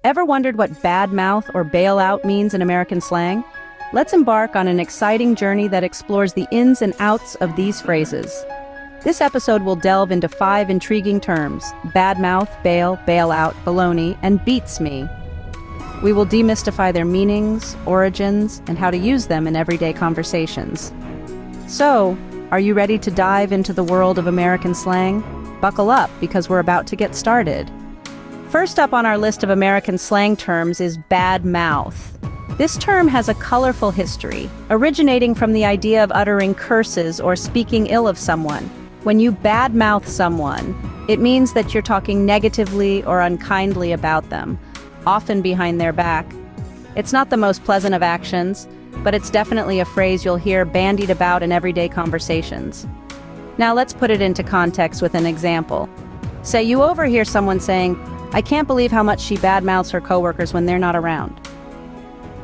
Ever wondered what bad mouth or bailout means in American slang? Let's embark on an exciting journey that explores the ins and outs of these phrases. This episode will delve into 5 intriguing terms: bad mouth, bail, bailout, baloney, and beats me. We will demystify their meanings, origins, and how to use them in everyday conversations. So, are you ready to dive into the world of American slang? Buckle up, because we're about to get started. First up on our list of American slang terms is bad mouth. This term has a colorful history, originating from the idea of uttering curses or speaking ill of someone. When you badmouth someone, it means that you're talking negatively or unkindly about them, often behind their back. It's not the most pleasant of actions, but it's definitely a phrase you'll hear bandied about in everyday conversations. Now let's put it into context with an example. Say you overhear someone saying, "I can't believe how much she badmouths her coworkers when they're not around."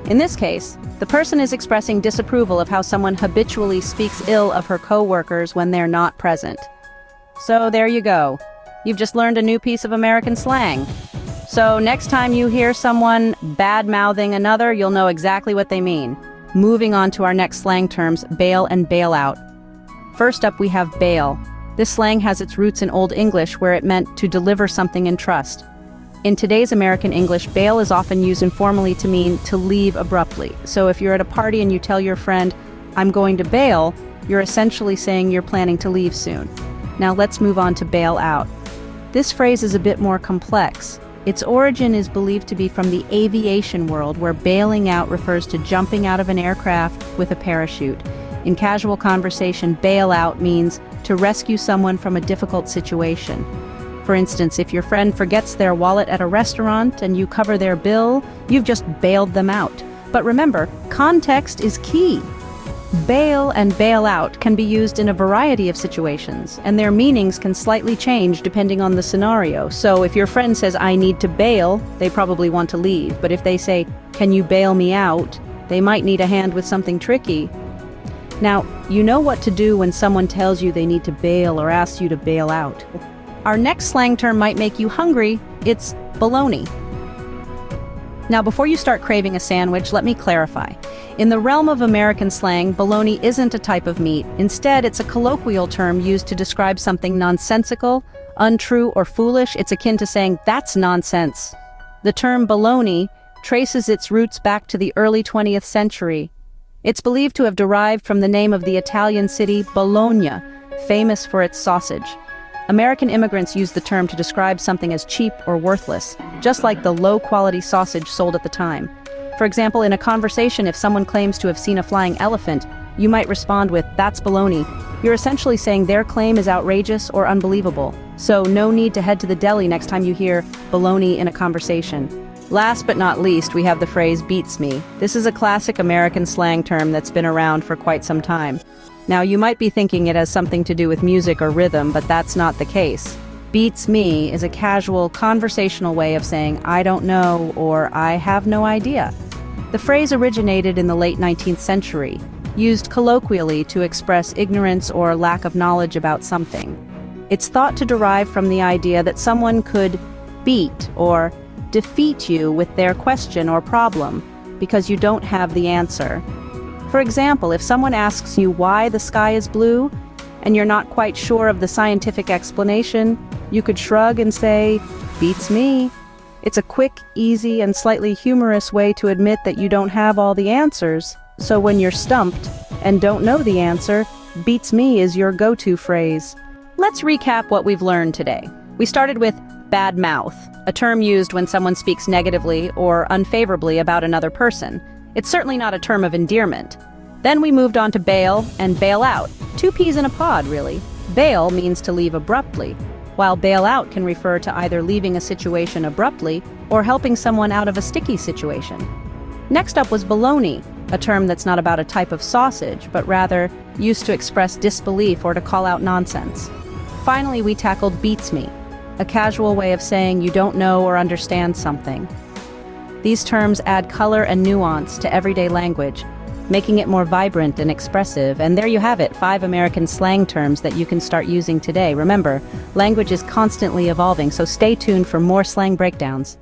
In this case, the person is expressing disapproval of how someone habitually speaks ill of her coworkers when they're not present. So there you go. You've just learned a new piece of American slang. So next time you hear someone bad-mouthing another, you'll know exactly what they mean. Moving on to our next slang terms, bail and bailout. First up, we have bail. This slang has its roots in Old English, where it meant to deliver something in trust. In today's American English, bail is often used informally to mean to leave abruptly. So if you're at a party and you tell your friend, "I'm going to bail," you're essentially saying you're planning to leave soon. Now let's move on to bail out. This phrase is a bit more complex. Its origin is believed to be from the aviation world, where bailing out refers to jumping out of an aircraft with a parachute. In casual conversation, bail out means to rescue someone from a difficult situation. For instance, if your friend forgets their wallet at a restaurant and you cover their bill, you've just bailed them out. But remember, context is key. Bail and bail out can be used in a variety of situations, and their meanings can slightly change depending on the scenario. So if your friend says, "I need to bail," they probably want to leave. But if they say, "Can you bail me out?" they might need a hand with something tricky. Now, you know what to do when someone tells you they need to bail or asks you to bail out. Our next slang term might make you hungry. It's baloney. Now, before you start craving a sandwich, let me clarify. In the realm of American slang, baloney isn't a type of meat. Instead, it's a colloquial term used to describe something nonsensical, untrue, or foolish. It's akin to saying, "That's nonsense." The term baloney traces its roots back to the early 20th century. It's believed to have derived from the name of the Italian city Bologna, famous for its sausage. American immigrants used the term to describe something as cheap or worthless, just like the low-quality sausage sold at the time. For example, in a conversation, if someone claims to have seen a flying elephant, you might respond with, "That's baloney." You're essentially saying their claim is outrageous or unbelievable. So no need to head to the deli next time you hear baloney in a conversation. Last but not least, we have the phrase beats me. This is a classic American slang term that's been around for quite some time. Now, you might be thinking it has something to do with music or rhythm, but that's not the case. Beats me is a casual, conversational way of saying, "I don't know," or "I have no idea." The phrase originated in the late 19th century, used colloquially to express ignorance or lack of knowledge about something. It's thought to derive from the idea that someone could beat or defeat you with their question or problem because you don't have the answer. For example, if someone asks you why the sky is blue and you're not quite sure of the scientific explanation, you could shrug and say, "Beats me." It's a quick, easy, and slightly humorous way to admit that you don't have all the answers. So when you're stumped and don't know the answer, "beats me" is your go-to phrase. Let's recap what we've learned today. We started with bad mouth, a term used when someone speaks negatively or unfavorably about another person. It's certainly not a term of endearment. Then we moved on to bail and bail out. 2 peas in a pod, really. Bail means to leave abruptly, while bail out can refer to either leaving a situation abruptly or helping someone out of a sticky situation. Next up was baloney, a term that's not about a type of sausage, but rather used to express disbelief or to call out nonsense. Finally, we tackled beats me, a casual way of saying you don't know or understand something. These terms add color and nuance to everyday language, making it more vibrant and expressive. And there you have it, 5 American slang terms that you can start using today. Remember, language is constantly evolving, so stay tuned for more slang breakdowns.